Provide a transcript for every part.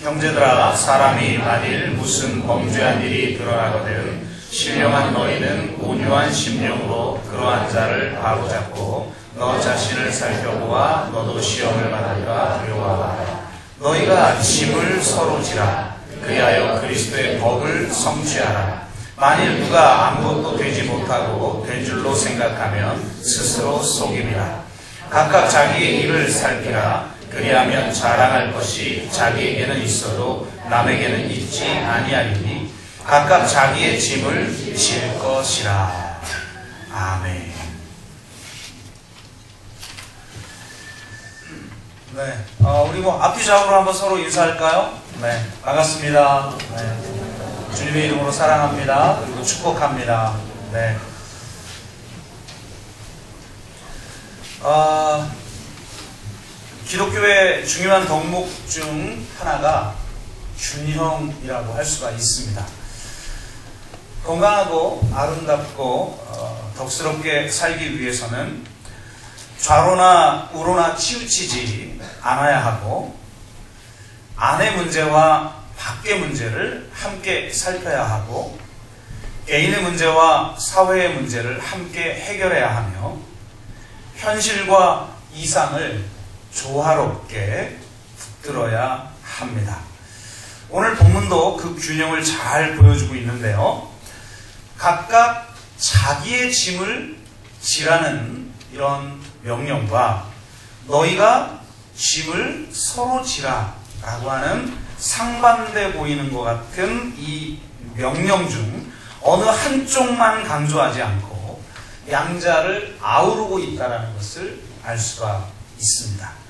형제들아, 사람이 만일 무슨 범죄한 일이 드러나거든 신령한 너희는 온유한 심령으로 그러한 자를 바로잡고 너 자신을 살펴보아 너도 시험을 받을까 두려워하라. 너희가 짐을 서로 지라. 그리하여 그리스도의 법을 성취하라. 만일 누가 아무것도 되지 못하고 된 줄로 생각하면 스스로 속임이라. 각각 자기의 일을 살피라. 그리하면 자랑할 것이 자기에게는 있어도 남에게는 있지 아니하리니 각각 자기의 짐을 질 것이라. 아멘. 네, 우리 앞뒤 좌우로 한번 서로 인사할까요? 네, 반갑습니다. 네, 주님의 이름으로 사랑합니다. 그리고 축복합니다. 네. 기독교의 중요한 덕목 중 하나가 균형이라고 할 수가 있습니다. 건강하고 아름답고 덕스럽게 살기 위해서는 좌로나 우로나 치우치지 않아야 하고 안의 문제와 밖의 문제를 함께 살펴야 하고 개인의 문제와 사회의 문제를 함께 해결해야 하며 현실과 이상을 조화롭게 붙들어야 합니다. 오늘 본문도 그 균형을 잘 보여주고 있는데요. 각각 자기의 짐을 지라는 이런 명령과 너희가 짐을 서로 지라 라고 하는 상반돼 보이는 것 같은 이 명령 중 어느 한쪽만 강조하지 않고 양자를 아우르고 있다는 것을 알 수가 있습니다.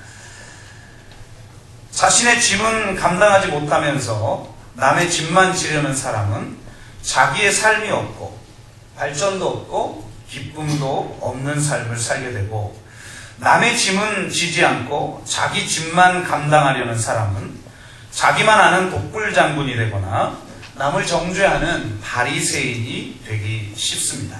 자신의 짐은 감당하지 못하면서 남의 짐만 지려는 사람은 자기의 삶이 없고 발전도 없고 기쁨도 없는 삶을 살게 되고 남의 짐은 지지 않고 자기 짐만 감당하려는 사람은 자기만 아는 독불장군이 되거나 남을 정죄하는 바리새인이 되기 쉽습니다.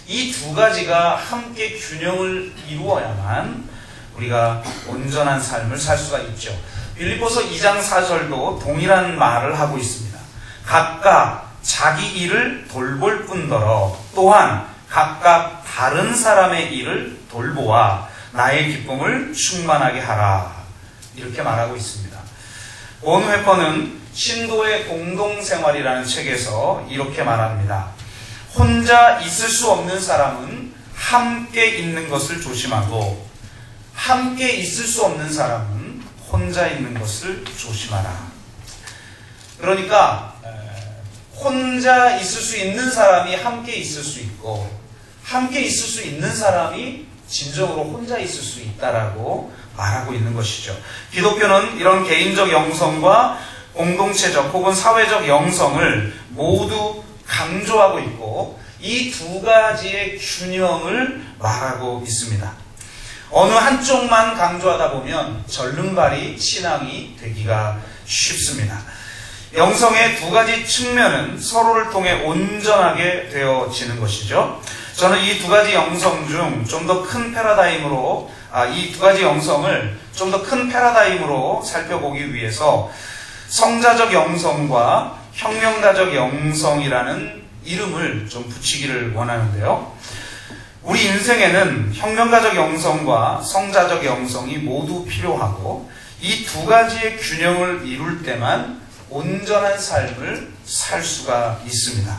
이 두 가지가 함께 균형을 이루어야만 우리가 온전한 삶을 살 수가 있죠. 빌립보서 2장 4절도 동일한 말을 하고 있습니다. 각각 자기 일을 돌볼 뿐더러 또한 각각 다른 사람의 일을 돌보아 나의 기쁨을 충만하게 하라. 이렇게 말하고 있습니다. 본회퍼는 신도의 공동생활이라는 책에서 이렇게 말합니다. 혼자 있을 수 없는 사람은 함께 있는 것을 조심하고 함께 있을 수 없는 사람은 혼자 있는 것을 조심하라. 그러니까 혼자 있을 수 있는 사람이 함께 있을 수 있고 함께 있을 수 있는 사람이 진정으로 혼자 있을 수 있다라고 말하고 있는 것이죠. 기독교는 이런 개인적 영성과 공동체적 혹은 사회적 영성을 모두 강조하고 있고 이 두 가지의 균형을 말하고 있습니다. 어느 한쪽만 강조하다 보면 절름발이 신앙이 되기가 쉽습니다. 영성의 두 가지 측면은 서로를 통해 온전하게 되어지는 것이죠. 저는 이 두 가지 영성 중 좀 더 큰 패러다임으로 이 두 가지 영성을 좀 더 큰 패러다임으로 살펴보기 위해서 성자적 영성과 혁명가적 영성이라는 이름을 좀 붙이기를 원하는데요. 우리 인생에는 혁명가적 영성과 성자적 영성이 모두 필요하고 이 두 가지의 균형을 이룰 때만 온전한 삶을 살 수가 있습니다.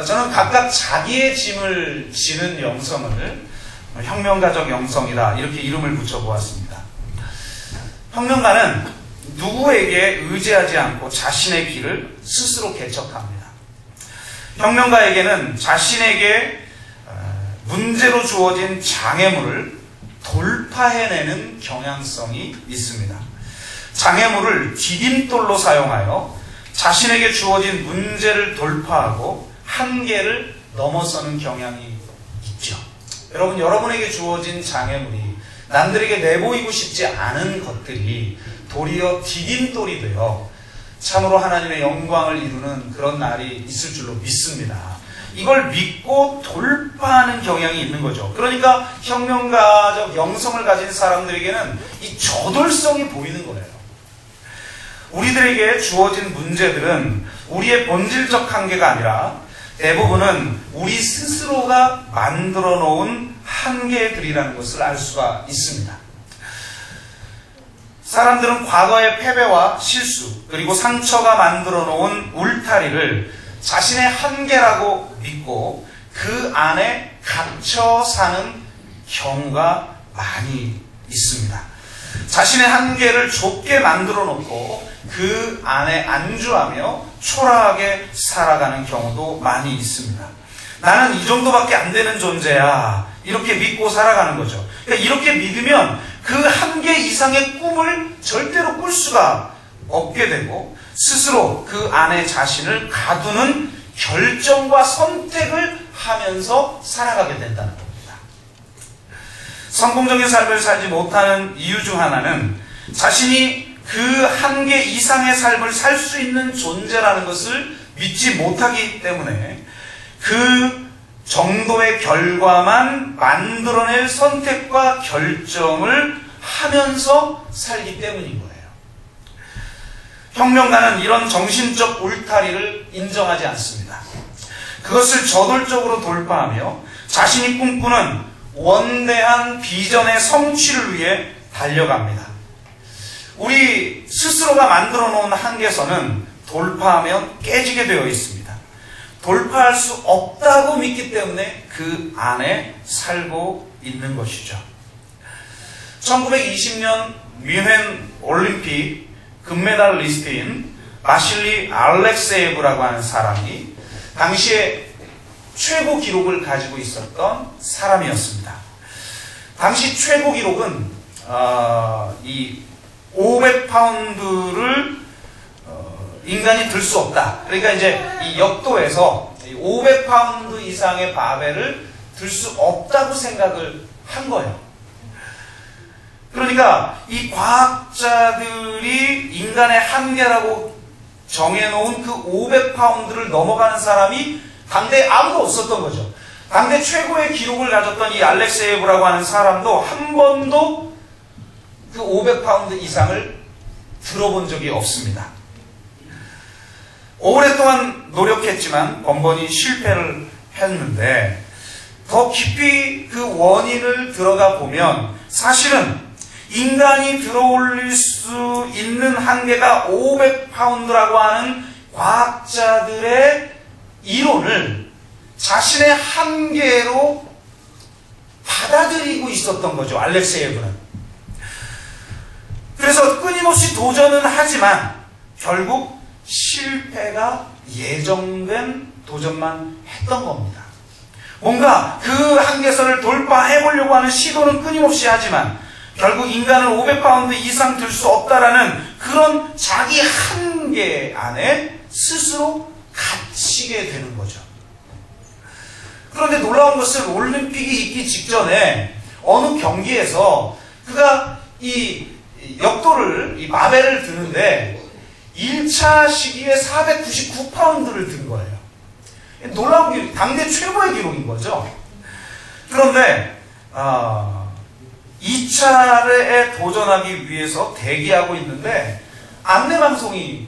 저는 각각 자기의 짐을 지는 영성을 혁명가적 영성이다 이렇게 이름을 붙여보았습니다. 혁명가는 누구에게 의지하지 않고 자신의 길을 스스로 개척합니다. 혁명가에게는 자신에게 문제로 주어진 장애물을 돌파해내는 경향성이 있습니다. 장애물을 디딤돌로 사용하여 자신에게 주어진 문제를 돌파하고 한계를 넘어서는 경향이 있죠. 여러분에게 주어진 장애물이 남들에게 내보이고 싶지 않은 것들이 도리어 디딤돌이 되어 참으로 하나님의 영광을 이루는 그런 날이 있을 줄로 믿습니다. 이걸 믿고 돌파하는 경향이 있는 거죠. 그러니까 혁명가적 영성을 가진 사람들에게는 이 저돌성이 보이는 거예요. 우리들에게 주어진 문제들은 우리의 본질적 한계가 아니라 대부분은 우리 스스로가 만들어 놓은 한계들이라는 것을 알 수가 있습니다. 사람들은 과거의 패배와 실수 그리고 상처가 만들어 놓은 울타리를 자신의 한계라고 믿고 그 안에 갇혀 사는 경우가 많이 있습니다. 자신의 한계를 좁게 만들어 놓고 그 안에 안주하며 초라하게 살아가는 경우도 많이 있습니다. 나는 이 정도밖에 안 되는 존재야. 이렇게 믿고 살아가는 거죠. 그러니까 이렇게 믿으면 그 한계 이상의 꿈을 절대로 꿀 수가 없게 되고 스스로 그 안에 자신을 가두는 결정과 선택을 하면서 살아가게 된다는 겁니다. 성공적인 삶을 살지 못하는 이유 중 하나는 자신이 그 한계 이상의 삶을 살 수 있는 존재라는 것을 믿지 못하기 때문에 그 정도의 결과만 만들어낼 선택과 결정을 하면서 살기 때문인 거예요. 혁명가는 이런 정신적 울타리를 인정하지 않습니다. 그것을 저돌적으로 돌파하며 자신이 꿈꾸는 원대한 비전의 성취를 위해 달려갑니다. 우리 스스로가 만들어 놓은 한계선은 돌파하면 깨지게 되어 있습니다. 돌파할 수 없다고 믿기 때문에 그 안에 살고 있는 것이죠. 1920년 뮌헨 올림픽 금메달리스트인 바실리 알렉세예브라고 하는 사람이 당시에 최고 기록을 가지고 있었던 사람이었습니다. 당시 최고 기록은 이 500파운드를 인간이 들 수 없다. 그러니까 이제 이 역도에서 500파운드 이상의 바벨을 들 수 없다고 생각을 한 거예요. 그러니까 이 과학자들이 인간의 한계라고 정해놓은 그 500파운드를 넘어가는 사람이 당대에 아무도 없었던 거죠. 당대 최고의 기록을 가졌던 이 알렉세예브라고 하는 사람도 한 번도 그 500파운드 이상을 들어본 적이 없습니다. 오랫동안 노력했지만 번번이 실패를 했는데 더 깊이 그 원인을 들어가 보면 사실은 인간이 들어올릴 수 있는 한계가 500파운드라고 하는 과학자들의 이론을 자신의 한계로 받아들이고 있었던 거죠. 알렉세예브는. 그래서 끊임없이 도전은 하지만 결국 실패가 예정된 도전만 했던 겁니다. 뭔가 그 한계선을 돌파해보려고 하는 시도는 끊임없이 하지만 결국 인간은 500파운드 이상 들 수 없다라는 그런 자기 한계 안에 스스로 갇히게 되는 거죠. 그런데 놀라운 것은 올림픽이 있기 직전에 어느 경기에서 그가 이 역도를, 이 바벨을 드는데 1차 시기에 499파운드를 든 거예요. 놀라운 기록, 당대 최고의 기록인 거죠. 그런데 2차에 도전하기 위해서 대기하고 있는데 안내방송이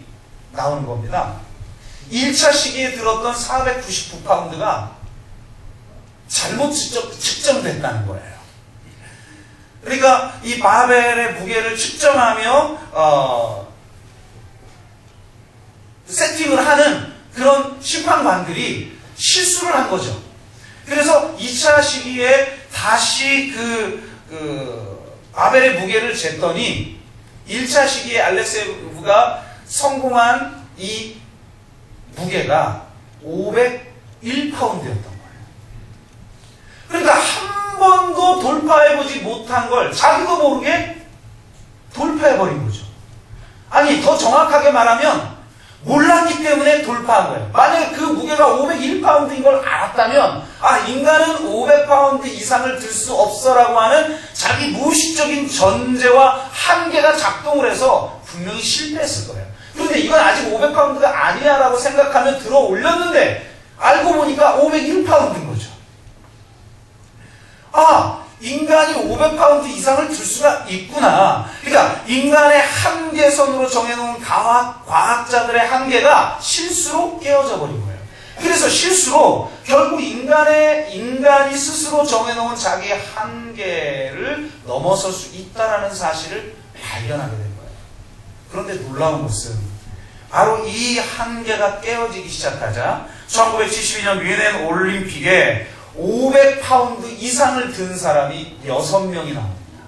나오는 겁니다. 1차 시기에 들었던 499파운드가 잘못 측정됐다는 거예요. 그러니까 이 바벨의 무게를 측정하며 세팅을 하는 그런 심판관들이 실수를 한 거죠. 그래서 2차 시기에 다시 바벨의 무게를 쟀더니 1차 시기에 알렉세예브가 성공한 이 무게가 501파운드였던 거예요. 그러니까 한 번도 돌파해보지 못한 걸 자기도 모르게 돌파해버린 거죠. 아니, 더 정확하게 말하면 몰랐기 때문에 돌파한 거예요. 만약에 그 무게가 501파운드인 걸 알았다면 인간은 500파운드 이상을 들 수 없어라고 하는 자기 무의식적인 전제와 한계가 작동을 해서 분명히 실패했을 거예요. 그런데 이건 아직 500파운드가 아니야 라고 생각하면 들어 올렸는데 알고 보니까 501파운드인 거죠. 인간이 500파운드 이상을 들 수가 있구나. 그러니까 인간의 한계선으로 정해놓은 과학자들의 한계가 실수로 깨어져 버린 거예요. 그래서 실수로 결국 인간이 스스로 정해놓은 자기의 한계를 넘어설 수 있다는 사실을 발견하게 된 거예요. 그런데 놀라운 것은 바로 이 한계가 깨어지기 시작하자 1972년 뮌헨 올림픽에 500파운드 이상을 든 사람이 6명이 나옵니다.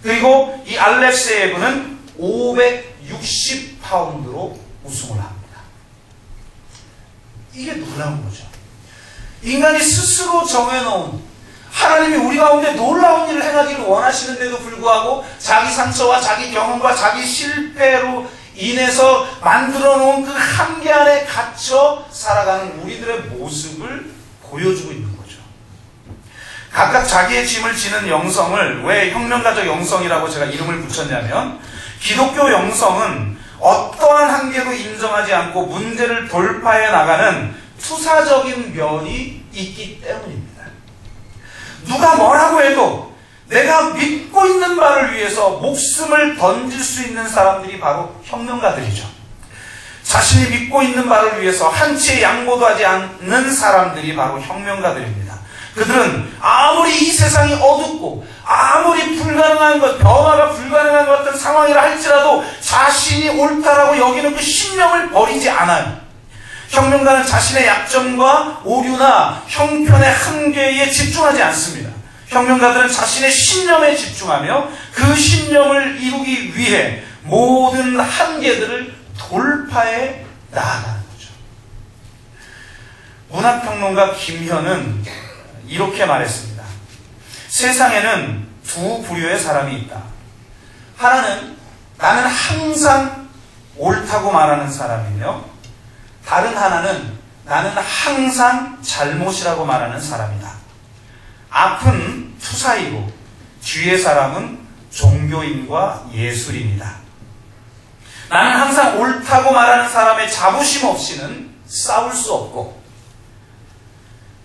그리고 이 알렉세예브는 560파운드로 우승을 합니다. 이게 놀라운 거죠. 인간이 스스로 정해놓은, 하나님이 우리 가운데 놀라운 일을 행하기를 원하시는데도 불구하고 자기 상처와 자기 경험과 자기 실패로 인해서 만들어 놓은 그 한계 안에 갇혀 살아가는 우리들의 모습을 보여주고 있는 거죠. 각각 자기의 짐을 지는 영성을 왜 혁명가적 영성이라고 제가 이름을 붙였냐면, 기독교 영성은 어떠한 한계도 인정하지 않고 문제를 돌파해 나가는 투사적인 면이 있기 때문입니다. 누가 뭐라고 해도 내가 믿고 있는 바를 위해서 목숨을 던질 수 있는 사람들이 바로 혁명가들이죠. 자신이 믿고 있는 바를 위해서 한치의 양보도 하지 않는 사람들이 바로 혁명가들입니다. 그들은 아무리 이 세상이 어둡고 아무리 불가능한 것, 변화가 불가능한 것 같은 상황이라 할지라도 자신이 옳다라고 여기는 그 신념을 버리지 않아요. 혁명가는 자신의 약점과 오류나 형편의 한계에 집중하지 않습니다. 혁명가들은 자신의 신념에 집중하며 그 신념을 이루기 위해 모든 한계들을 돌파해 나아가는 거죠. 문학평론가 김현은 이렇게 말했습니다. 세상에는 두 부류의 사람이 있다. 하나는 나는 항상 옳다고 말하는 사람이며, 다른 하나는 나는 항상 잘못이라고 말하는 사람이다. 앞은 투사이고 뒤의 사람은 종교인과 예술인이다. 나는 항상 옳다고 말하는 사람의 자부심 없이는 싸울 수 없고,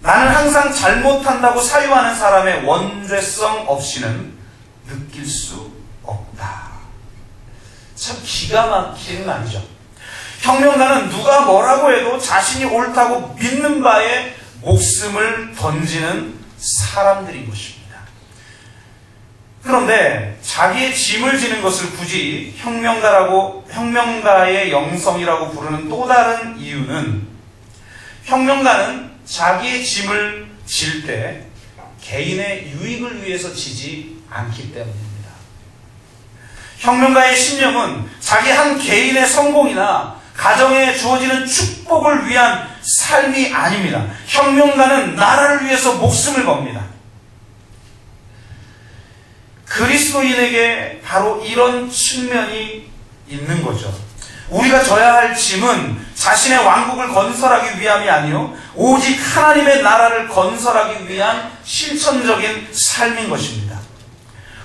나는 항상 잘못한다고 사유하는 사람의 원죄성 없이는 느낄 수 없다. 참 기가 막힌 말이죠. 혁명가는 누가 뭐라고 해도 자신이 옳다고 믿는 바에 목숨을 던지는 사람들인 것입니다. 그런데 자기의 짐을 지는 것을 굳이 혁명가의 영성이라고 부르는 또 다른 이유는, 혁명가는 자기의 짐을 질 때 개인의 유익을 위해서 지지 않기 때문입니다. 혁명가의 신념은 자기 한 개인의 성공이나 가정에 주어지는 축복을 위한 삶이 아닙니다. 혁명가는 나라를 위해서 목숨을 겁니다. 그리스도인에게 바로 이런 측면이 있는 거죠. 우리가 져야 할 짐은 자신의 왕국을 건설하기 위함이 아니요 오직 하나님의 나라를 건설하기 위한 실천적인 삶인 것입니다.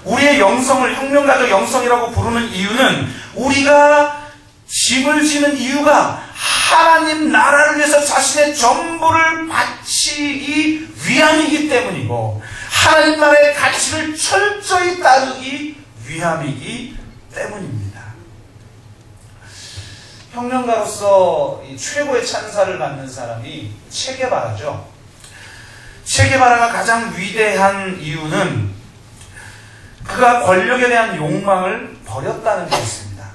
우리의 영성을 혁명가적 영성이라고 부르는 이유는, 우리가 짐을 지는 이유가 하나님 나라를 위해서 자신의 전부를 바치기 위함이기 때문이고, 하나님 나라의 가치를 철저히 따르기 위함이기 때문입니다. 혁명가로서 최고의 찬사를 받는 사람이 체게바라죠. 체게바라가 가장 위대한 이유는 그가 권력에 대한 욕망을 버렸다는 것입니다.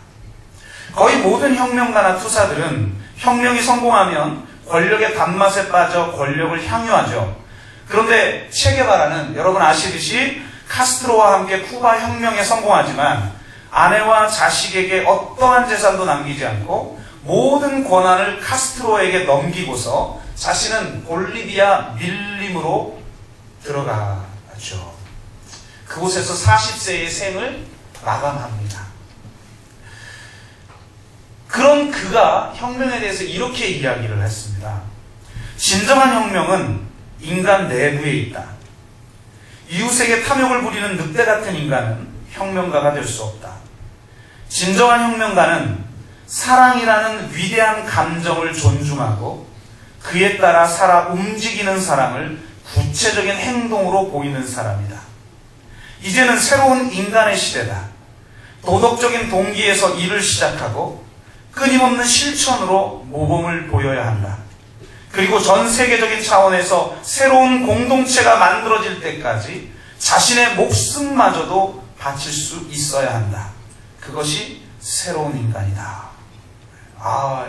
거의 모든 혁명가나 투사들은 혁명이 성공하면 권력의 단맛에 빠져 권력을 향유하죠. 그런데 체게바라는 여러분 아시듯이 카스트로와 함께 쿠바 혁명에 성공하지만 아내와 자식에게 어떠한 재산도 남기지 않고 모든 권한을 카스트로에게 넘기고서 자신은 볼리비아 밀림으로 들어가죠. 그곳에서 40세의 생을 마감합니다. 그런 그가 혁명에 대해서 이렇게 이야기를 했습니다. 진정한 혁명은 인간 내부에 있다. 이웃에게 탐욕을 부리는 늑대 같은 인간은 혁명가가 될 수 없다. 진정한 혁명가는 사랑이라는 위대한 감정을 존중하고 그에 따라 살아 움직이는 사람을 구체적인 행동으로 보이는 사람이다. 이제는 새로운 인간의 시대다. 도덕적인 동기에서 일을 시작하고 끊임없는 실천으로 모범을 보여야 한다. 그리고 전 세계적인 차원에서 새로운 공동체가 만들어질 때까지 자신의 목숨마저도 바칠 수 있어야 한다. 그것이 새로운 인간이다. 아,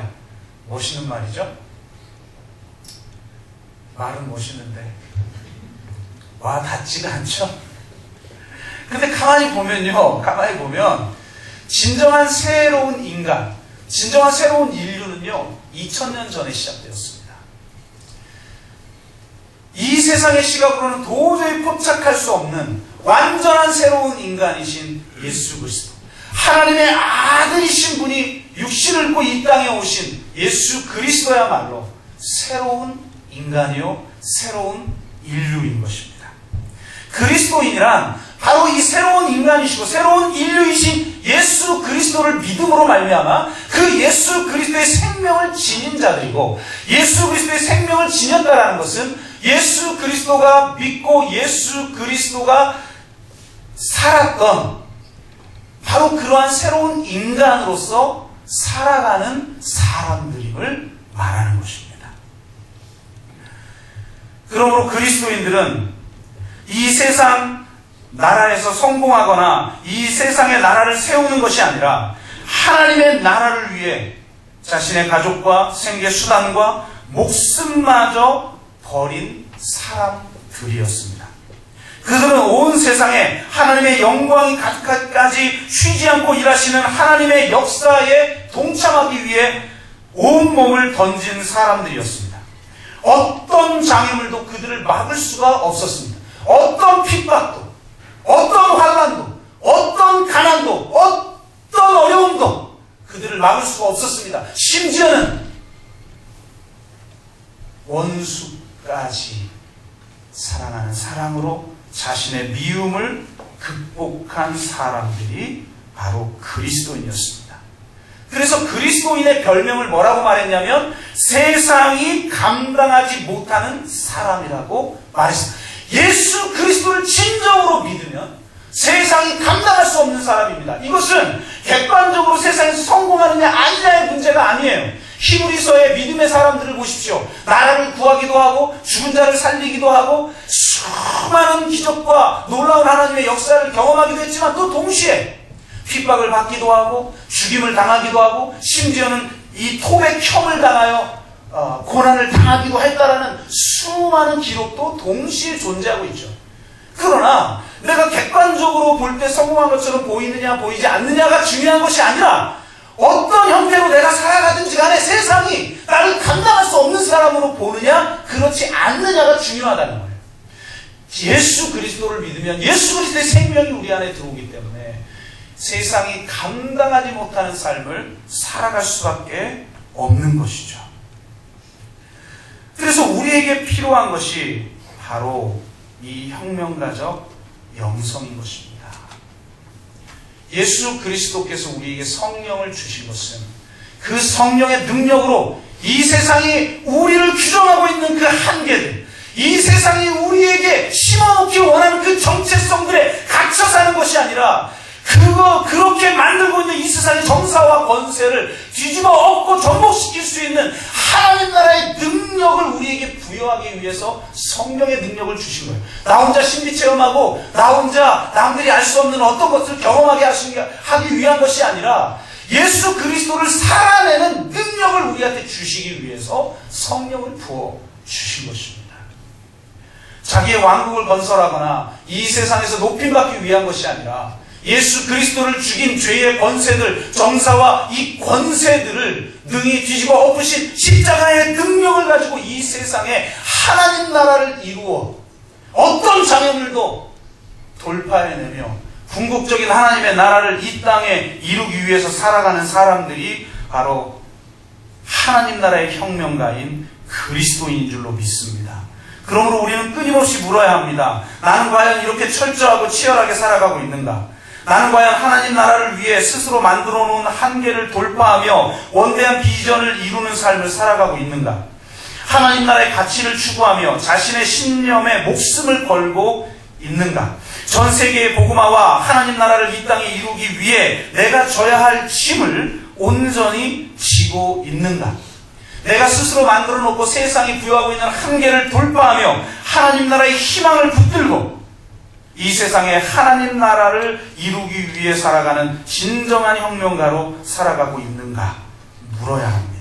멋있는 말이죠? 말은 멋있는데 와 닿지가 않죠? 근데 가만히 보면 진정한 새로운 인간, 진정한 새로운 인류는요 2000년 전에 시작되었습니다. 이 세상의 시각으로는 도저히 포착할 수 없는 완전한 새로운 인간이신 예수 그리스도, 하나님의 아들이신 분이 육신을 입고 이 땅에 오신 예수 그리스도야말로 새로운 인간이요 새로운 인류인 것입니다. 그리스도인이란 바로 이 새로운 인간이시고 새로운 인류이신 예수 그리스도를 믿음으로 말미암아 그 예수 그리스도의 생명을 지닌 자들이고, 예수 그리스도의 생명을 지녔다라는 것은 예수 그리스도가 믿고 예수 그리스도가 살았던 바로 그러한 새로운 인간으로서 살아가는 사람들임을 말하는 것입니다. 그러므로 그리스도인들은 이 세상 나라에서 성공하거나 이 세상의 나라를 세우는 것이 아니라 하나님의 나라를 위해 자신의 가족과 생계 수단과 목숨마저 버린 사람들이었습니다. 그들은 온 세상에 하나님의 영광이 가득하기까지 쉬지 않고 일하시는 하나님의 역사에 동참하기 위해 온몸을 던진 사람들이었습니다. 어떤 장애물도 그들을 막을 수가 없었습니다. 어떤 핍박도, 어떤 환난도, 어떤 가난도, 어떤 어려움도 그들을 막을 수가 없었습니다. 심지어는 원수까지 사랑하는 사랑으로 자신의 미움을 극복한 사람들이 바로 그리스도인이었습니다. 그래서 그리스도인의 별명을 뭐라고 말했냐면 세상이 감당하지 못하는 사람이라고 말했습니다. 예수 그리스도를 진정으로 믿으면 세상이 감당할 수 없는 사람입니다. 이것은 객관적으로 세상에서 성공하느냐 아니냐의 문제가 아니에요. 히브리서의 믿음의 사람들을 보십시오. 나라를 구하기도 하고 죽은 자를 살리기도 하고 수많은 기적과 놀라운 하나님의 역사를 경험하기도 했지만 또 동시에 핍박을 받기도 하고 죽임을 당하기도 하고 심지어는 이 토백형을 당하여 고난을 당하기도 했다라는 수많은 기록도 동시에 존재하고 있죠. 그러나 내가 객관적으로 볼 때 성공한 것처럼 보이느냐 보이지 않느냐가 중요한 것이 아니라 어떤 형태로 내가 살아가든지 간에 세상이 나를 감당할 수 없는 사람으로 보느냐 그렇지 않느냐가 중요하다는 거예요. 예수 그리스도를 믿으면 예수 그리스도의 생명이 우리 안에 들어오기 때문에 세상이 감당하지 못하는 삶을 살아갈 수밖에 없는 것이죠. 그래서 우리에게 필요한 것이 바로 이 혁명가적 영성인 것입니다. 예수 그리스도께서 우리에게 성령을 주신 것은 그 성령의 능력으로 이 세상이 우리를 규정하고 있는 그 한계들, 이 세상이 우리에게 심어놓기 원하는 그 정체성들에 갇혀 사는 것이 아니라 그렇게 만들고 있는 이 세상의 정사와 권세를 뒤집어 엎고 전복시킬 수 있는 하나님 나라의 능력을 우리에게 부여하기 위해서 성령의 능력을 주신 거예요. 나 혼자 신비 체험하고 나 혼자 남들이 알 수 없는 어떤 것을 경험하게 하기 위한 것이 아니라 예수 그리스도를 살아내는 능력을 우리한테 주시기 위해서 성령을 부어 주신 것입니다. 자기의 왕국을 건설하거나 이 세상에서 높임받기 위한 것이 아니라 예수 그리스도를 죽인 죄의 권세들, 정사와 이 권세들을 능히 뒤집어 엎으신 십자가의 능력을 가지고 이 세상에 하나님 나라를 이루어 어떤 장애물도 돌파해내며 궁극적인 하나님의 나라를 이 땅에 이루기 위해서 살아가는 사람들이 바로 하나님 나라의 혁명가인 그리스도인인 줄로 믿습니다. 그러므로 우리는 끊임없이 물어야 합니다. 나는 과연 이렇게 철저하고 치열하게 살아가고 있는가? 나는 과연 하나님 나라를 위해 스스로 만들어 놓은 한계를 돌파하며 원대한 비전을 이루는 삶을 살아가고 있는가? 하나님 나라의 가치를 추구하며 자신의 신념에 목숨을 걸고 있는가? 전 세계의 복음화와 하나님 나라를 이 땅에 이루기 위해 내가 져야 할 짐을 온전히 지고 있는가? 내가 스스로 만들어 놓고 세상이 부여하고 있는 한계를 돌파하며 하나님 나라의 희망을 붙들고 이 세상에 하나님 나라를 이루기 위해 살아가는 진정한 혁명가로 살아가고 있는가 물어야 합니다.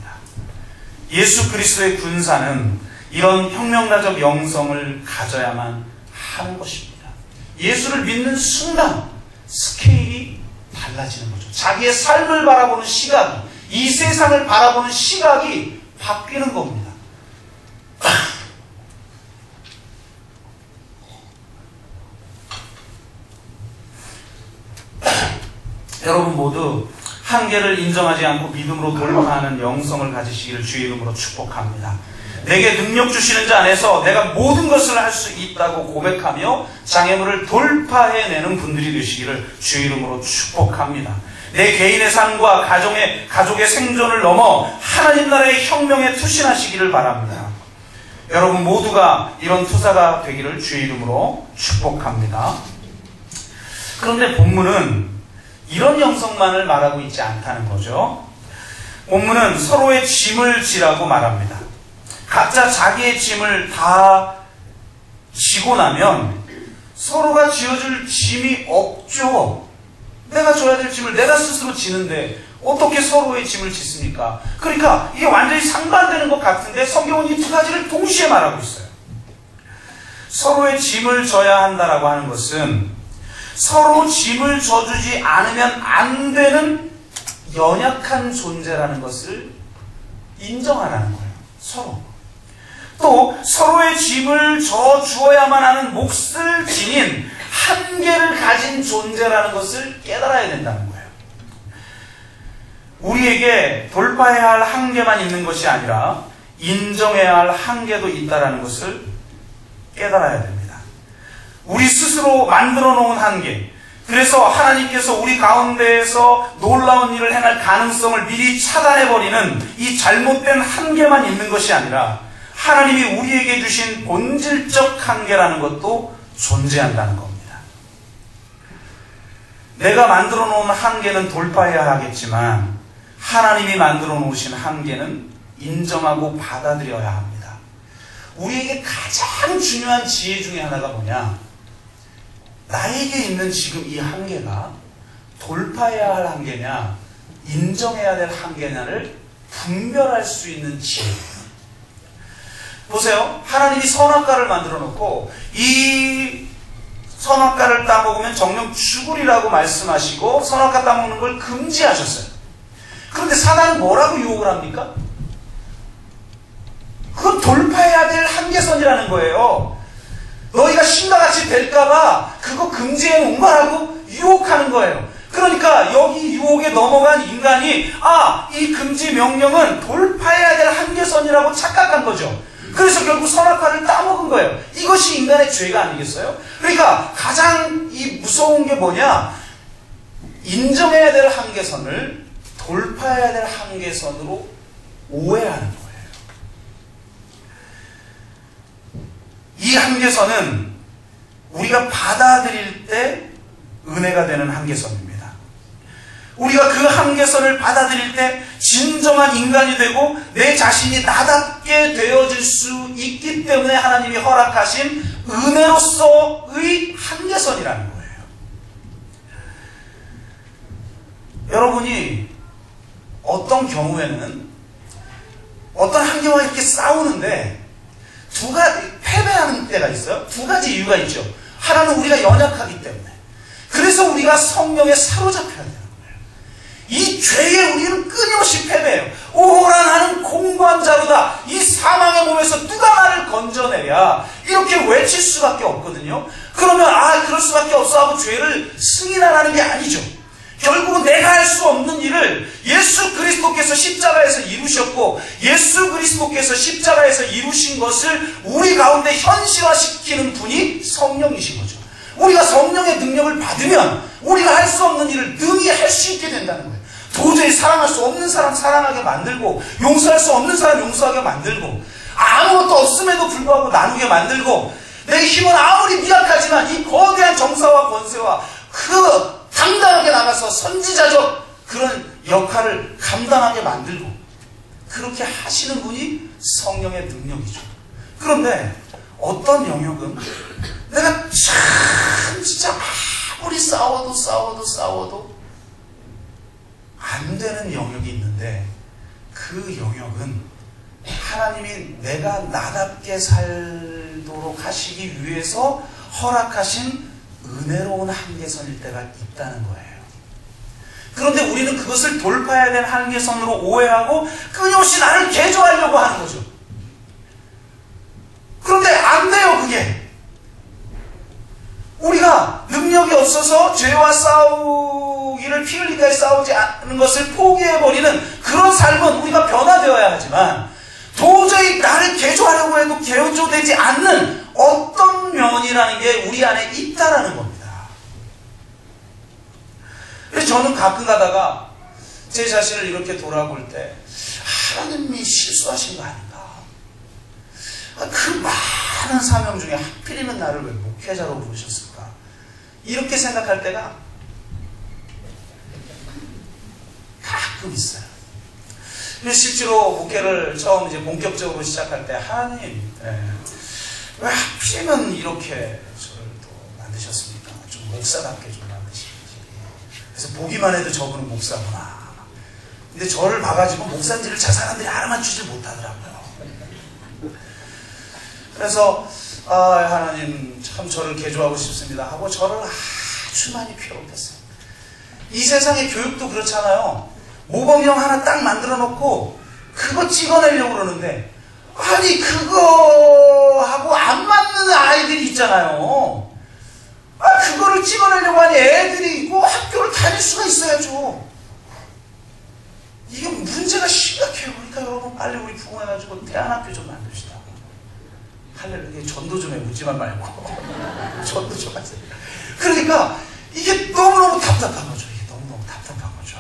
예수 그리스도의 군사는 이런 혁명가적 영성을 가져야만 하는 것입니다. 예수를 믿는 순간 스케일이 달라지는 거죠. 자기의 삶을 바라보는 시각이, 이 세상을 바라보는 시각이 바뀌는 겁니다. 여러분 모두 한계를 인정하지 않고 믿음으로 돌파하는 영성을 가지시기를 주의 이름으로 축복합니다. 내게 능력 주시는 자 안에서 내가 모든 것을 할 수 있다고 고백하며 장애물을 돌파해내는 분들이 되시기를 주의 이름으로 축복합니다. 내 개인의 삶과 가족의 생존을 넘어 하나님 나라의 혁명에 투신하시기를 바랍니다. 여러분 모두가 이런 투사가 되기를 주의 이름으로 축복합니다. 그런데 본문은 이런 영성만을 말하고 있지 않다는 거죠. 본문은 서로의 짐을 지라고 말합니다. 각자 자기의 짐을 다 지고 나면 서로가 지어줄 짐이 없죠. 내가 져야 될 짐을 내가 스스로 지는데 어떻게 서로의 짐을 짓습니까? 그러니까 이게 완전히 상반되는 것 같은데 성경은 이 두 가지를 동시에 말하고 있어요. 서로의 짐을 져야 한다라고 하는 것은 서로 짐을 져주지 않으면 안 되는 연약한 존재라는 것을 인정하라는 거예요. 서로. 또 서로의 짐을 져주어야만 하는 몫을 지닌 한계를 가진 존재라는 것을 깨달아야 된다는 거예요. 우리에게 돌파해야 할 한계만 있는 것이 아니라 인정해야 할 한계도 있다는 것을 깨달아야 됩니다. 우리 스스로 만들어 놓은 한계, 그래서 하나님께서 우리 가운데에서 놀라운 일을 행할 가능성을 미리 차단해버리는 이 잘못된 한계만 있는 것이 아니라 하나님이 우리에게 주신 본질적 한계라는 것도 존재한다는 겁니다. 내가 만들어 놓은 한계는 돌파해야 하겠지만 하나님이 만들어 놓으신 한계는 인정하고 받아들여야 합니다. 우리에게 가장 중요한 지혜 중에 하나가 뭐냐? 나에게 있는 지금 이 한계가 돌파해야 할 한계냐, 인정해야 될 한계냐를 분별할 수 있는 지혜. 보세요. 하나님이 선악과를 만들어 놓고 이 선악과를 따먹으면 정령 죽으리라고 말씀하시고 선악과 따먹는 걸 금지하셨어요. 그런데 사단은 뭐라고 유혹을 합니까? 그건 돌파해야 될 한계선이라는 거예요. 너희가 신과 같이 될까봐 그거 금지해 놓은 거라고 유혹하는 거예요. 그러니까 여기 유혹에 넘어간 인간이 이 금지 명령은 돌파해야 될 한계선이라고 착각한 거죠. 그래서 결국 선악과를 따먹은 거예요. 이것이 인간의 죄가 아니겠어요? 그러니까 가장 이 무서운 게 뭐냐? 인정해야 될 한계선을 돌파해야 될 한계선으로 오해하는 거예요. 이 한계선은 우리가 받아들일 때 은혜가 되는 한계선입니다. 우리가 그 한계선을 받아들일 때 진정한 인간이 되고 내 자신이 나답게 되어질 수 있기 때문에 하나님이 허락하신 은혜로서의 한계선이라는 거예요. 여러분이 어떤 경우에는 어떤 한계와 이렇게 싸우는데 패배하는 때가 있어요. 두 가지 이유가 있죠. 하나는 우리가 연약하기 때문에. 그래서 우리가 성령에 사로잡혀야 되는 거예요. 이 죄에 우리는 끊임없이 패배해요. 오호라 나는 공고한 자로다. 이 사망의 몸에서 누가 나를 건져내랴. 이렇게 외칠 수밖에 없거든요. 그러면 그럴 수밖에 없어 하고 죄를 승인하라는 게 아니죠. 결국은 내가 할 수 없는 일을 예수 그리스도께서 십자가에서 이루셨고 예수 그리스도께서 십자가에서 이루신 것을 우리 가운데 현실화시키는 분이 성령이신 거죠. 우리가 성령의 능력을 받으면 우리가 할 수 없는 일을 능히 할 수 있게 된다는 거예요. 도저히 사랑할 수 없는 사람 사랑하게 만들고 용서할 수 없는 사람 용서하게 만들고 아무것도 없음에도 불구하고 나누게 만들고 내 힘은 아무리 미약하지만 이 거대한 정사와 권세와 그 당당하게 나가서 선지자적 그런 역할을 감당하게 만들고 그렇게 하시는 분이 성령의 능력이죠. 그런데 어떤 영역은 내가 참 진짜 아무리 싸워도 안 되는 영역이 있는데 그 영역은 하나님이 내가 나답게 살도록 하시기 위해서 허락하신 은혜로운 한계선일 때가 있다는 거예요. 그런데 우리는 그것을 돌파해야 되는 한계선으로 오해하고 끊임없이 나를 개조하려고 하는 거죠. 그런데 안 돼요, 그게. 우리가 능력이 없어서 죄와 싸우기를 피 흘리기까지 싸우지 않는 것을 포기해버리는 그런 삶은 우리가 변화되어야 하지만 도저히 나를 개조하려고 해도 개조되지 않는 어떤 면이라는 게 우리 안에 있다라는 겁니다. 그래서 저는 가끔 가다가 제 자신을 이렇게 돌아볼 때 하나님이 실수하신 거 아닌가? 그 많은 사명 중에 하필이면 나를 왜 목회자로 부르셨을까? 이렇게 생각할 때가 가끔 있어요. 실제로 목회를 처음 이제 본격적으로 시작할 때 하나님 왜 하필이면 이렇게 저를 또 만드셨습니까? 좀 목사답게 좀 만드시지. 그래서 보기만 해도 저분은 목사구나. 근데 저를 봐가지고 목사인지를 잘 사람들이 알아맞추질 못하더라고요. 그래서 하나님 참 저를 개조하고 싶습니다 하고 저를 아주 많이 괴롭혔어요. 이 세상의 교육도 그렇잖아요. 모범형 하나 딱 만들어 놓고 그거 찍어내려고 그러는데 아니 그거하고 안 맞는 아이들이 있잖아요. 그거를 찍어내려고 하니 애들이 있고 학교를 다닐 수가 있어야죠. 이게 문제가 심각해요. 그러니까 여러분 빨리 우리 부흥해가지고 대안학교 좀 만듭시다. 할렐루야. 전도 좀 해. 묻지만 말고 전도 좀 하세요. 그러니까 이게 너무너무 답답한 거죠. 이게 너무너무 답답한 거죠.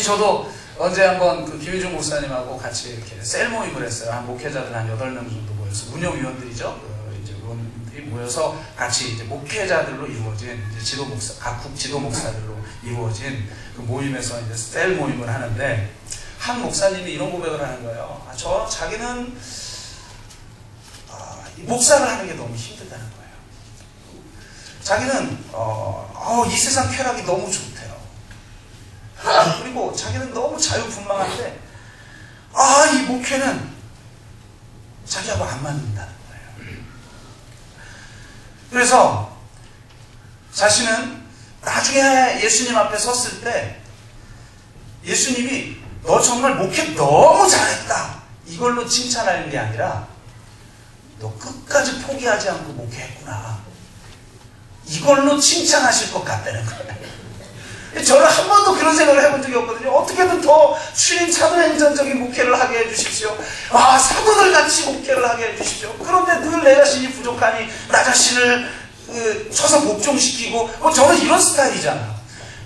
저도 언제 한번 그 김희중 목사님하고 같이 이렇게 셀 모임을 했어요. 한 목회자들 한 8명 정도 모여서 운영위원들이죠. 이제 의원들이 모여서 같이 이제 목회자들로 이루어진 이제 지도 목사, 각국 지도 목사들로 이루어진 그 모임에서 이제 셀 모임을 하는데 한 목사님이 이런 고백을 하는 거예요. 자기는 목사를 하는 게 너무 힘들다는 거예요. 자기는 이 세상 쾌락이 너무 좋대요. 그리고 자기는 너무 자유분방한데 이 목회는 자기하고 안 맞는다는 거예요. 그래서 자신은 나중에 예수님 앞에 섰을 때 예수님이 너 정말 목회 너무 잘했다 이걸로 칭찬하는 게 아니라 너 끝까지 포기하지 않고 목회했구나 이걸로 칭찬하실 것 같다는 거예요. 저는 한 번도 그런 생각을 해본 적이 없거든요. 어떻게든 더 주님 사도행전적인 목회를 하게 해주십시오. 사도들 같이 목회를 하게 해주십시오. 그런데 늘 내 자신이 부족하니 나 자신을 쳐서 복종시키고 저는 이런 스타일이잖아요.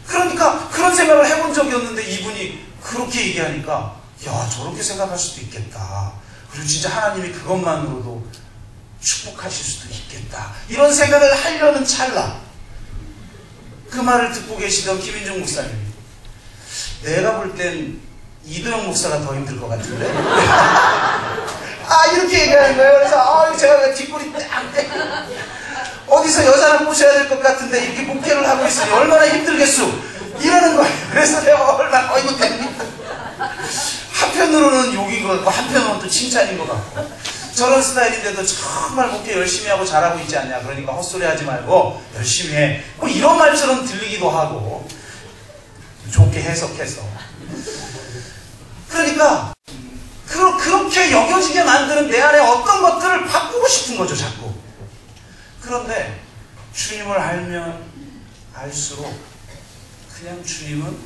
그러니까 그런 생각을 해본 적이 없는데 이분이 그렇게 얘기하니까 야 저렇게 생각할 수도 있겠다. 그리고 진짜 하나님이 그것만으로도 축복하실 수도 있겠다. 이런 생각을 하려는 찰나 그 말을 듣고 계시던 김인중 목사님이 내가 볼 땐 이도영 목사가 더 힘들 것 같은데 이렇게 얘기하는 거예요. 그래서 제가 뒷골이 딱 어디서 여자를 모셔야 될 것 같은데 이렇게 목회를 하고 있으니 얼마나 힘들겠소 이러는 거예요. 그래서 내가 얼마나 이거 됩니까? 한편으로는 욕인 것 같고 한편으로는 또 칭찬인 것 같고 저런 스타일인데도 정말 목회 열심히 하고 잘하고 있지 않냐. 그러니까 헛소리 하지 말고 열심히 해. 이런 말처럼 들리기도 하고 좋게 해석해서 그러니까 그렇게 여겨지게 만드는 내 안에 어떤 것들을 바꾸고 싶은 거죠 자꾸. 그런데 주님을 알면 알수록 그냥 주님은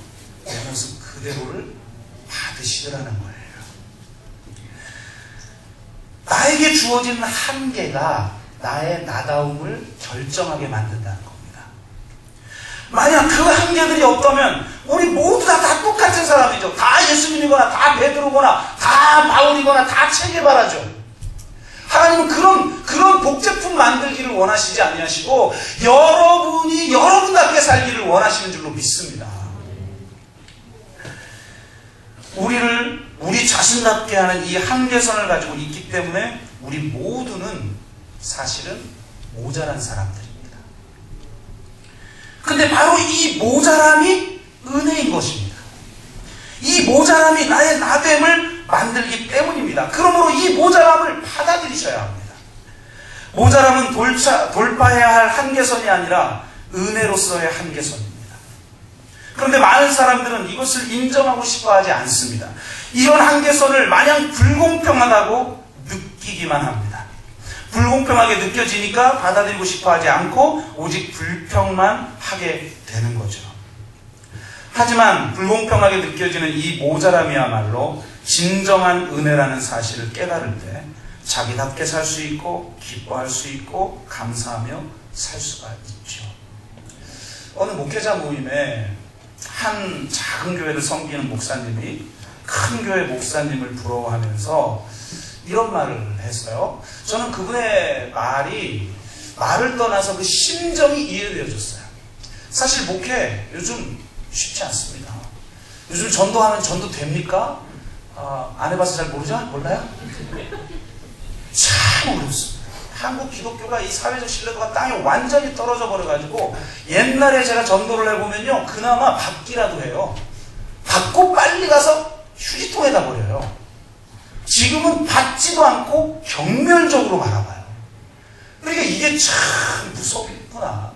내 모습 그대로를 받으시더라는 거예요. 나에게 주어지는 한계가 나의 나다움을 결정하게 만든다는 겁니다. 만약 그 한계들이 없다면 우리 모두 다 똑같은 사람이죠. 다 예수님이거나 다 베드로거나 다 다 바울이거나 다 체계바라죠. 하나님은 그런 복제품 만들기를 원하시지 아니하시고 여러분이 여러분답게 살기를 원하시는 줄로 믿습니다. 우리 자신답게 하는 이 한계선을 가지고 있기 때문에 우리 모두는 사실은 모자란 사람들입니다. 근데 바로 이 모자람이 은혜인 것입니다. 이 모자람이 나의 나됨을 만들기 때문입니다. 그러므로 이 모자람을 받아들이셔야 합니다. 모자람은 돌파해야 할 한계선이 아니라 은혜로서의 한계선입니다. 그런데 많은 사람들은 이것을 인정하고 싶어 하지 않습니다. 이런 한계선을 마냥 불공평하다고 느끼기만 합니다. 불공평하게 느껴지니까 받아들이고 싶어 하지 않고 오직 불평만 하게 되는 거죠. 하지만 불공평하게 느껴지는 이 모자람이야말로 진정한 은혜라는 사실을 깨달을 때 자기답게 살 수 있고 기뻐할 수 있고 감사하며 살 수가 있죠. 어느 목회자 모임에 한 작은 교회를 섬기는 목사님이 큰 교회 목사님을 부러워하면서 이런 말을 했어요. 저는 그분의 말을 떠나서 그 심정이 이해되어졌어요. 사실 목회 요즘 쉽지 않습니다. 요즘 전도하면 전도 됩니까? 안 해봐서 잘 몰라요? 참 어렵습니다. 한국 기독교가 이 사회적 신뢰도가 땅에 완전히 떨어져 버려가지고 옛날에 제가 전도를 해보면요 그나마 받기라도 해요. 받고 빨리 가서 휴지통에다 버려요. 지금은 받지도 않고 경멸적으로 바라봐요. 그러니까 이게 참 무섭구나.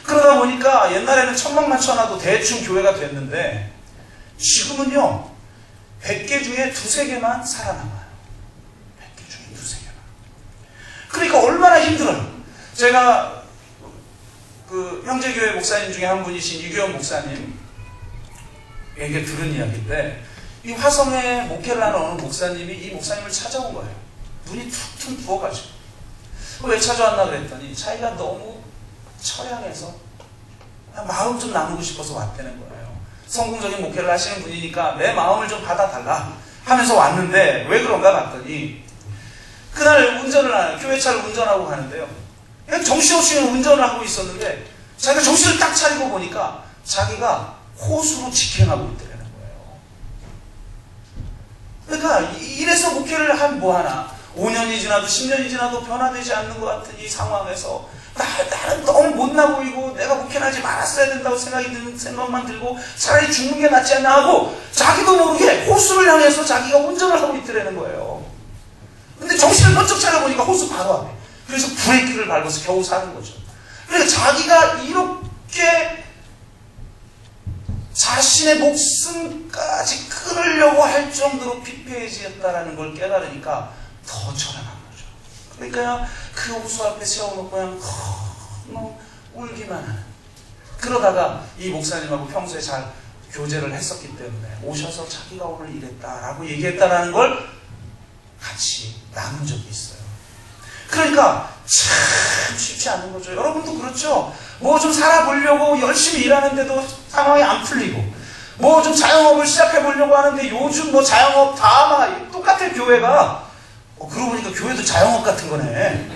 그러다 보니까 옛날에는 천막맞춰놔도 대충 교회가 됐는데 지금은요 100개 중에 2-3개만 살아남아요. 100개 중에 2-3개만. 그러니까 얼마나 힘들어요. 제가 그 형제교회 목사님 중에 한 분이신 이규현 목사님에게 들은 이야기인데 이 화성에 목회를 하는 어느 목사님이 이 목사님을 찾아온 거예요. 눈이 툭툭 부어가지고. 왜 찾아왔나 그랬더니 자기가 너무 처량해서 마음 좀 나누고 싶어서 왔다는 거예요. 성공적인 목회를 하시는 분이니까 내 마음을 좀 받아달라 하면서 왔는데 왜 그런가 봤더니 그날 교회차를 운전하고 가는데요. 그냥 정신없이 운전을 하고 있었는데 자기가 정신을 딱 차리고 보니까 자기가 호수로 직행하고 있더라는 거예요. 그러니까 이래서 목회를 한 뭐하나 5년이 지나도 10년이 지나도 변화되지 않는 것 같은 이 상황에서 나는 너무 못나 보이고 내가 목회를 하지 말았어야 된다고 생각만 들고 차라리 죽는 게 낫지 않나 하고 자기도 모르게 호수를 향해서 자기가 운전을 하고 있더라는 거예요. 근데 정신을 번쩍 차려보니까 호수 바로 앞에. 그래서 브레이크를 밟아서 겨우 사는 거죠. 그러니까 자기가 이렇게 자신의 목숨까지 끊으려고 할 정도로 피폐해지었다는 걸 깨달으니까 더 처량한 거죠. 그러니까 그 호수 앞에 세워놓고 그냥 너무 울기만 하는. 그러다가 이 목사님하고 평소에 잘 교제를 했었기 때문에 오셔서 자기가 오늘 이랬다라고 얘기했다라는 걸 같이 나눈 적이 있어요. 그러니까 참 쉽지 않은 거죠. 여러분도 그렇죠. 뭐 좀 살아보려고 열심히 일하는데도 상황이 안 풀리고 뭐 좀 자영업을 시작해보려고 하는데 요즘 뭐 자영업 다 막 똑같은 교회가 그러고 보니까 교회도 자영업 같은 거네.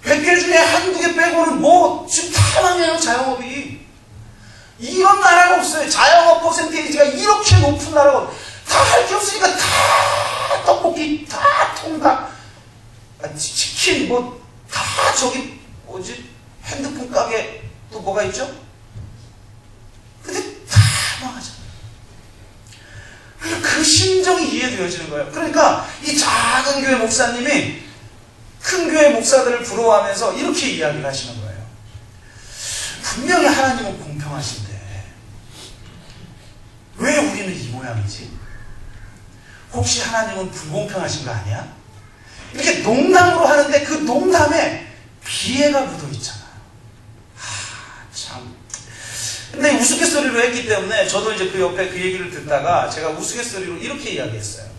100개 중에 한두 개 빼고는 뭐 지금 다 망해요. 자영업이. 이런 나라가 없어요. 자영업 퍼센테이지가 이렇게 높은 나라가 다 할 게 없으니까 다 떡볶이, 다 통닭, 치킨, 뭐 다 저기 뭐지 핸드폰 가게 또 뭐가 있죠? 근데 다 망하잖아요. 그 심정이 이해되어지는 거예요. 그러니까 이 작은 교회 목사님이 큰 교회 목사들을 부러워하면서 이렇게 이야기를 하시는 거예요. 분명히 하나님은 공평하신데 왜 우리는 이 모양이지? 혹시 하나님은 불공평하신 거 아니야? 이렇게 농담으로 하는데 그 농담에 비애가 묻어 있잖아요. 참. 근데 우스갯소리로 했기 때문에 저도 이제 그 옆에 그 얘기를 듣다가 제가 우스갯소리로 이렇게 이야기했어요.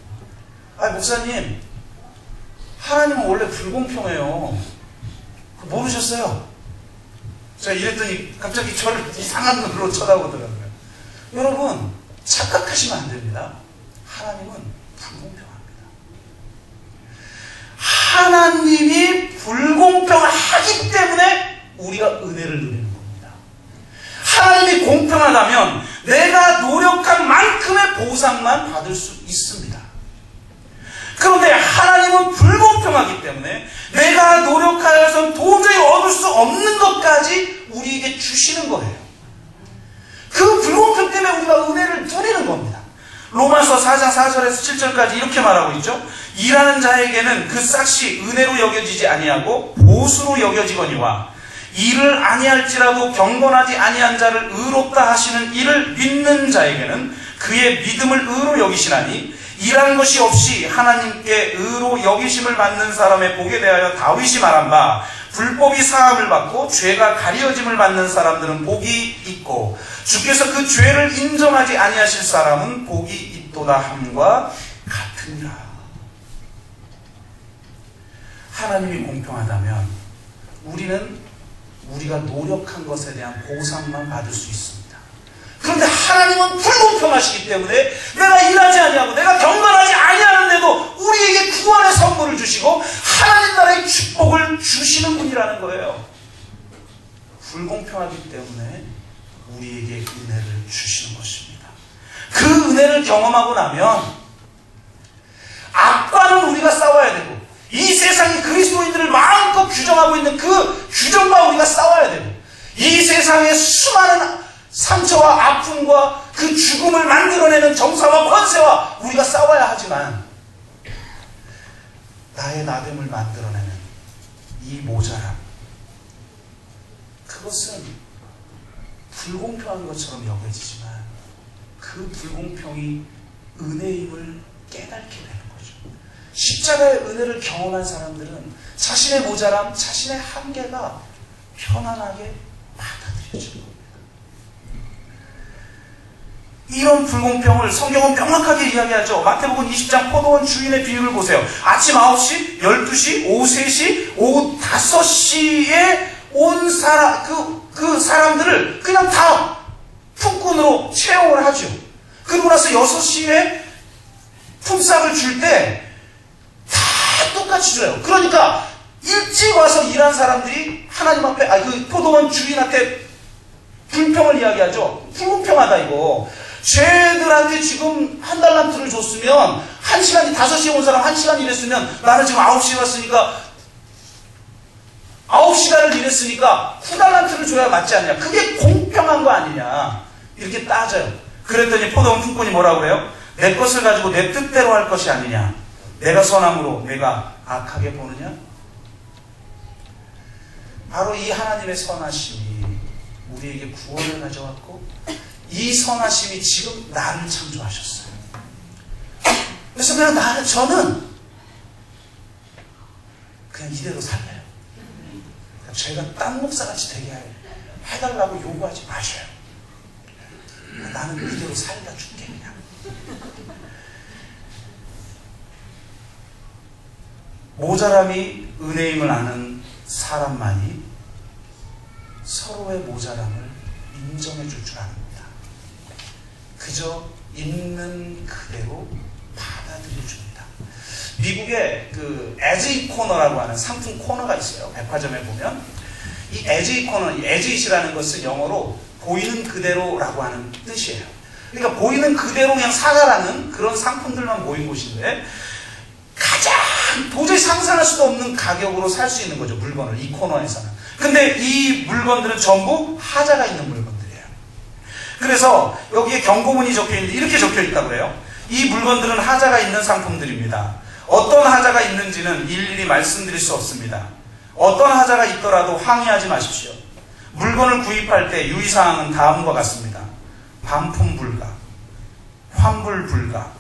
목사님, 하나님은 원래 불공평해요. 모르셨어요? 제가 이랬더니 갑자기 저를 이상한 눈으로 쳐다보더라고요. 여러분, 착각하시면 안 됩니다. 하나님은 불공평합니다. 하나님이 불공평하기 때문에 우리가 은혜를 누리는 겁니다. 하나님이 공평하다면 내가 노력한 만큼의 보상만 받을 수 있습니다. 그런데 하나님은 불공평하기 때문에 내가 노력하여서 도저히 얻을 수 없는 것까지 우리에게 주시는 거예요. 그 불공평 때문에 우리가 은혜를 누리는 겁니다. 로마서 4장 4절에서 7절까지 이렇게 말하고 있죠. 일하는 자에게는 그 싹이 은혜로 여겨지지 아니하고 보수로 여겨지거니와 일을 아니할지라도 경건하지 아니한 자를 의롭다 하시는 이를 믿는 자에게는 그의 믿음을 의로 여기시나니 일한 것이 없이 하나님께 의로 여기심을 받는 사람의 복에 대하여 다윗이 말한 바 불법이 사함을 받고 죄가 가려짐을 받는 사람들은 복이 있고 주께서 그 죄를 인정하지 아니하실 사람은 복이 있도다 함과 같으니라. 하나님이 공평하다면 우리는 우리가 노력한 것에 대한 보상만 받을 수 있습니다. 그런데 하나님은 불공평하시기 때문에 내가 일하지 아니하고 내가 경건하지 아니하는데도 우리에게 구원의 선물을 주시고 하나님 나라의 축복을 주시는 분이라는 거예요. 불공평하기 때문에 우리에게 은혜를 주시는 것입니다. 그 은혜를 경험하고 나면 악과는 우리가 싸워야 되고 이 세상이 그리스도인들을 마음껏 규정하고 있는 그 규정과 우리가 싸워야 되고 이 세상의 수많은 상처와 아픔과 그 죽음을 만들어내는 정사와 권세와 우리가 싸워야 하지만 나의 나됨을 만들어내는 이 모자람, 그것은 불공평한 것처럼 여겨지지만 그 불공평이 은혜임을 깨닫게 되는 거죠. 십자가의 은혜를 경험한 사람들은 자신의 모자람, 자신의 한계가 편안하게 받아들여지는 겁니다. 이런 불공평을 성경은 명확하게 이야기하죠. 마태복음 20장 포도원 주인의 비유를 보세요. 아침 9시, 12시, 오후 3시, 오후 5시에 온 그 사람들을 그냥 다 품꾼으로 채용을 하죠. 그리고 나서 6시에 품삯을 줄 때 다 똑같이 줘요. 그러니까 일찍 와서 일한 사람들이 하나님 앞에, 그 포도원 주인한테 불평을 이야기하죠. 불공평하다 이거. 쟤들한테 지금 한 달란트를 줬으면 1시간이 5시에 온 사람 1시간 일했으면 나는 지금 9시에 왔으니까 9시간을 일했으니까 9달란트를 줘야 맞지 않냐. 그게 공평한 거 아니냐. 이렇게 따져요. 그랬더니 포도원 품꾼이 뭐라고 그래요? 내 것을 가지고 내 뜻대로 할 것이 아니냐. 내가 선함으로 내가 악하게 보느냐. 바로 이 하나님의 선하심이 우리에게 구원을 가져왔고 이 선하심이 지금 나를 창조하셨어요. 그래서 그냥 저는 그냥 이대로 살래요. 저희가 딴 목사같이 되게 해달라고 요구하지 마셔요. 나는 이대로 살다 줄게 그냥. 모자람이 은혜임을 아는 사람만이 서로의 모자람을 인정해 줄 줄 압니다. 그저 있는 그대로 받아들여 줍니다. 미국에 그 에즈잇 코너라고 하는 상품 코너가 있어요. 백화점에 보면 이 에즈잇 코너, 이 에즈잇이라는 것은 영어로 보이는 그대로라고 하는 뜻이에요. 그러니까 보이는 그대로 그냥 사가라는 그런 상품들만 모인 곳인데 가장 도저히 상상할 수도 없는 가격으로 살 수 있는 거죠. 물건을 이 코너에서는. 근데 이 물건들은 전부 하자가 있는 물건들이에요. 그래서 여기에 경고문이 적혀있는데 이렇게 적혀있다고 그래요. 이 물건들은 하자가 있는 상품들입니다. 어떤 하자가 있는지는 일일이 말씀드릴 수 없습니다. 어떤 하자가 있더라도 항의하지 마십시오. 물건을 구입할 때 유의사항은 다음과 같습니다. 반품 불가, 환불 불가,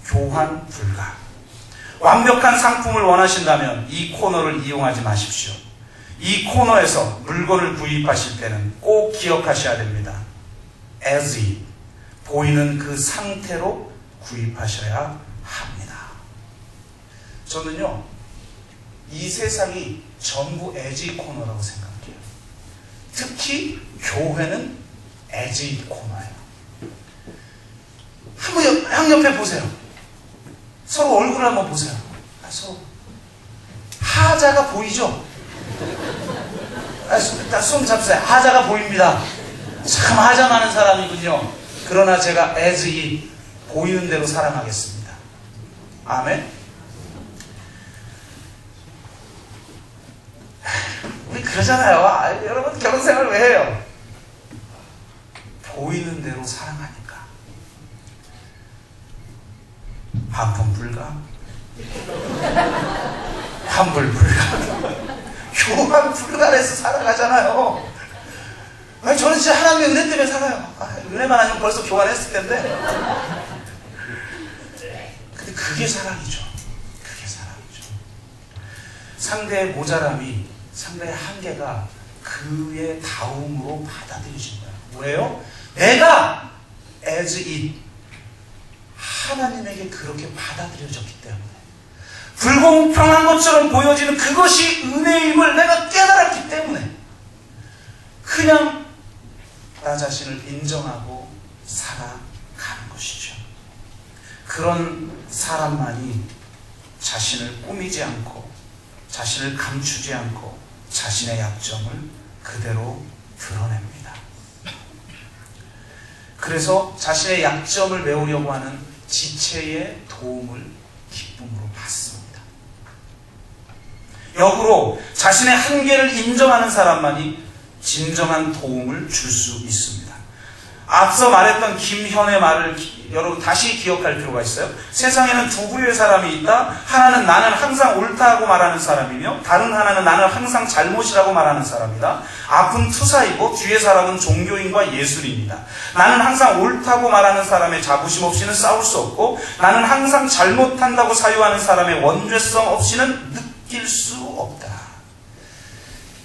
교환 불가. 완벽한 상품을 원하신다면 이 코너를 이용하지 마십시오. 이 코너에서 물건을 구입하실 때는 꼭 기억하셔야 됩니다. as is, 보이는 그 상태로 구입하셔야 합니다. 저는요, 이 세상이 전부 as is 코너라고 생각해요. 특히 교회는 as is 코너예요. 한번 양옆에 보세요. 서로 얼굴을 한번 보세요. 서로 하자가 보이죠? 손 잡으세요. 하자가 보입니다. 참 하자 많은 사람이군요. 그러나 제가 as he 보이는 대로 사랑하겠습니다. 아멘. 우리 그러잖아요. 여러분 결혼생활 왜 해요? 보이는 대로 사랑하니까. 반품 불가, 환불 불가, 교환 불가해서 살아가잖아요. 아니, 저는 진짜 하나님의 은혜 때문에 살아요. 은혜만 아니면 벌써 교환했을 텐데. 근데 그게 사랑이죠. 그게 사랑이죠. 상대의 모자람이, 상대의 한계가 그의 다움으로 받아들여진 거예요. 왜요? 내가 as it 하나님에게 그렇게 받아들여졌기 때문에 불공평한 것처럼 보여지는 그것이 은혜임을 내가 깨달았기 때문에 그냥 나 자신을 인정하고 살아가는 것이죠. 그런 사람만이 자신을 꾸미지 않고 자신을 감추지 않고 자신의 약점을 그대로 드러냅니다. 그래서 자신의 약점을 메우려고 하는 지체의 도움을 기쁨으로 받습니다. 역으로 자신의 한계를 인정하는 사람만이 진정한 도움을 줄 수 있습니다. 앞서 말했던 김현의 말을 여러분 다시 기억할 필요가 있어요. 세상에는 두 부류의 사람이 있다. 하나는 나는 항상 옳다고 말하는 사람이며 다른 하나는 나는 항상 잘못이라고 말하는 사람이다. 앞은 투사이고 뒤의 사람은 종교인과 예술입니다. 나는 항상 옳다고 말하는 사람의 자부심 없이는 싸울 수 없고 나는 항상 잘못한다고 사유하는 사람의 원죄성 없이는 느낄 수 없다.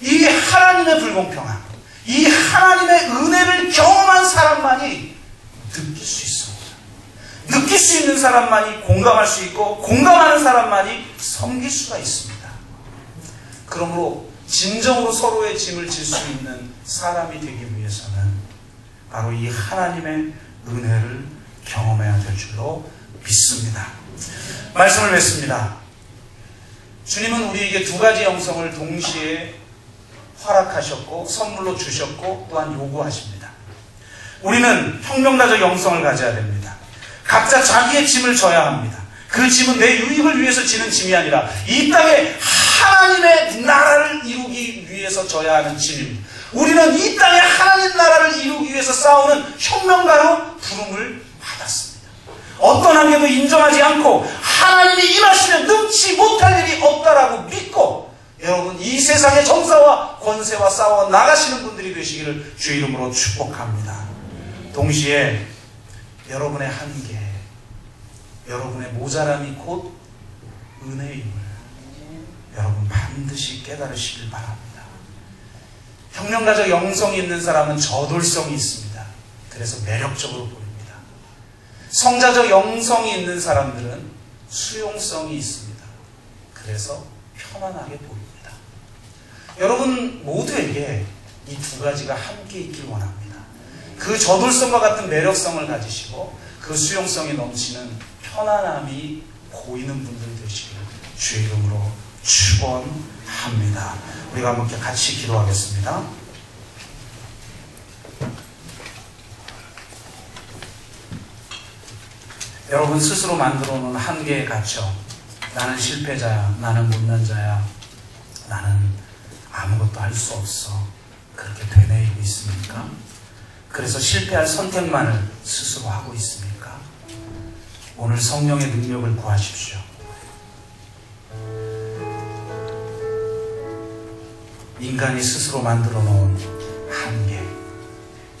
이 하나님의 불공평함, 이 하나님의 은혜를 경험한 사람만이 느낄 수 있습니다. 느낄 수 있는 사람만이 공감할 수 있고 공감하는 사람만이 섬길 수가 있습니다. 그러므로 진정으로 서로의 짐을 질 수 있는 사람이 되기 위해서는 바로 이 하나님의 은혜를 경험해야 될 줄로 믿습니다. 말씀을 맺습니다. 주님은 우리에게 두 가지 영성을 동시에 허락하셨고 선물로 주셨고 또한 요구하십니다. 우리는 혁명가적 영성을 가져야 됩니다. 각자 자기의 짐을 져야 합니다. 그 짐은 내 유익을 위해서 지는 짐이 아니라 이 땅에 하나님의 나라를 이루기 위해서 져야 하는 짐입니다. 우리는 이 땅에 하나님 나라를 이루기 위해서 싸우는 혁명가로 부름을 받았습니다. 어떤 한계도 인정하지 않고 하나님이 임하시면 능치 못할 일이 없다라고 믿고 여러분 이 세상의 정사와 권세와 싸워 나가시는 분들이 되시기를 주 이름으로 축복합니다. 동시에 여러분의 한계, 여러분의 모자람이 곧 은혜임을 여러분 반드시 깨달으시길 바랍니다. 혁명가적 영성이 있는 사람은 저돌성이 있습니다. 그래서 매력적으로 보입니다. 성자적 영성이 있는 사람들은 수용성이 있습니다. 그래서 편안하게 보입니다. 여러분 모두에게 이 두 가지가 함께 있길 원합니다. 그 저돌성과 같은 매력성을 가지시고 그 수용성이 넘치는 편안함이 보이는 분들 되시길 주의 이름으로 축원합니다. 우리가 함께 같이 기도하겠습니다. 여러분 스스로 만들어 놓은 한계에 갇혀 나는 실패자야, 나는 못난 자야, 나는 아무것도 할 수 없어, 그렇게 되뇌이고 있습니까? 그래서 실패할 선택만을 스스로 하고 있습니까? 오늘 성령의 능력을 구하십시오. 인간이 스스로 만들어 놓은 한계,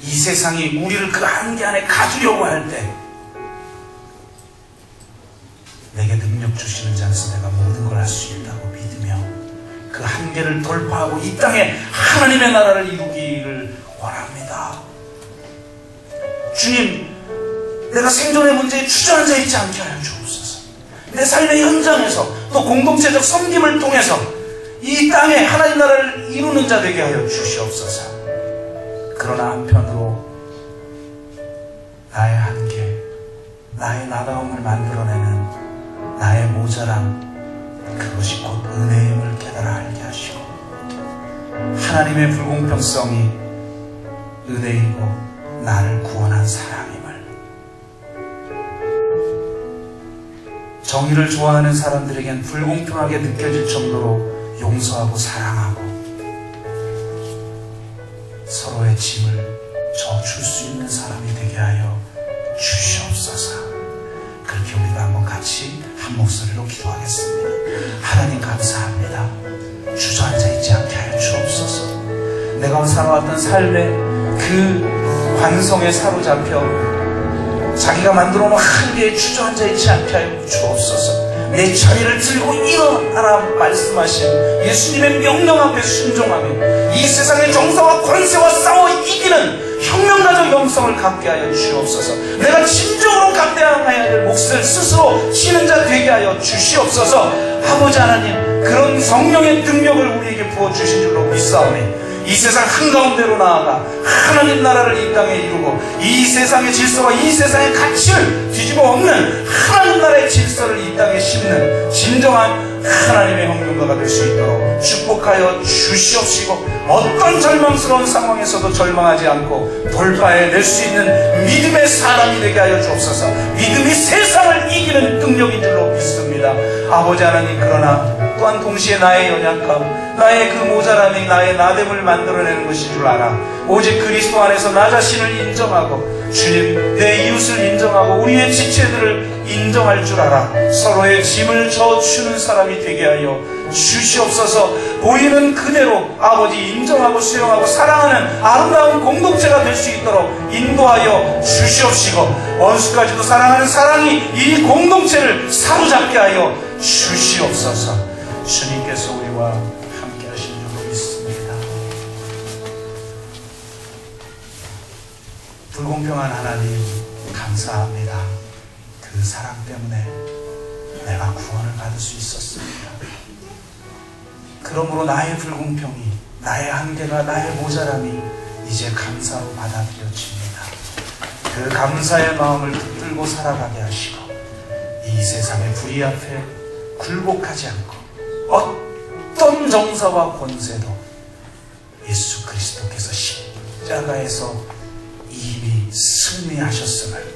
이 세상이 우리를 그 한계 안에 가두려고 할 때 내게 능력 주시는 자에서 내가 모든 걸 할 수 있다고 믿으며 그 한계를 돌파하고 이 땅에 하나님의 나라를 이루기를 원합니다. 주님, 내가 생존의 문제에 주저앉아 있지 않게 하여 주옵소서. 내 삶의 현장에서 또 공동체적 섬김을 통해서 이 땅에 하나님 나라를 이루는 자 되게 하여 주시옵소서. 그러나 한편으로 나의 한계, 나의 나다움을 만들어내는 모자람, 그것이 곧 은혜임을 깨달아 알게 하시고, 하나님의 불공평성이 은혜이고 나를 구원한 사랑임을, 정의를 좋아하는 사람들에겐 불공평하게 느껴질 정도로 용서하고 사랑하고 서로의 짐을 져줄 수 있는 사람이 되게 하여 주시옵소서. 그렇게 우리가 한번 같이 한 목소리로 기도하겠습니다. 하나님 감사합니다. 주저앉아 있지 않게 하여 주옵소서. 내가 살아왔던 삶의 그 관성에 사로잡혀 자기가 만들어 놓은 한계에 주저앉아 있지 않게 하여 주옵소서. 내 자리를 들고 일어나라 말씀하신 예수님의 명령 앞에 순종하며 이 세상의 정사와 권세와 싸워 이기는 혁명가적 영성을 갖게 하여 주옵소서. 내가 진정으로 감당해야 할 몫을 스스로 치는 자 되게 하여 주시옵소서. 아버지 하나님, 그런 성령의 능력을 우리에게 부어주신 줄로 믿사오니 이 세상 한가운데로 나아가 하나님 나라를 이 땅에 이루고 이 세상의 질서와 이 세상의 가치를 뒤집어 엎는 하나님 나라의 질서를 이 땅에 심는 진정한 하나님의 혁명가가 될 수 있도록 축복하여 주시옵시고, 어떤 절망스러운 상황에서도 절망하지 않고 돌파해낼 수 있는 믿음의 사람이 되게 하여 주옵소서. 믿음이 세상을 이기는 능력인 줄로 믿습니다. 아버지 하나님, 그러나 또한 동시에 나의 연약함, 나의 그 모자람이 나의 나됨을 만들어내는 것인 줄 알아. 오직 그리스도 안에서 나 자신을 인정하고 주님, 내 이웃을 인정하고 우리의 지체들을 인정할 줄 알아 서로의 짐을 져주는 사람이 되게 하여 주시옵소서. 보이는 그대로 아버지 인정하고 수용하고 사랑하는 아름다운 공동체가 될 수 있도록 인도하여 주시옵시고, 원수까지도 사랑하는 사랑이 이 공동체를 사로잡게 하여 주시옵소서. 주님께서 우리와 함께 하신 줄로 믿습니다. 불공평한 하나님 감사합니다. 그 사랑 때문에 내가 구원을 받을 수 있었습니다. 그러므로 나의 불공평이, 나의 한계가, 나의 모자람이 이제 감사로 받아들여집니다. 그 감사의 마음을 붙들고 살아가게 하시고 이 세상의 불의 앞에 굴복하지 않고 어떤 정사와 권세도 예수 그리스도께서 십자가에서 이미 승리하셨음을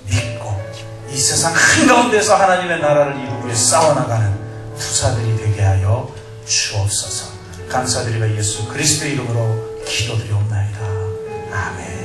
믿고 이 세상 한가운데서 하나님의 나라를 이루기 위해 싸워나가는 투사들이 되게 하여 주옵소서. 감사드리며 예수 그리스도의 이름으로 기도드리옵나이다. 아멘.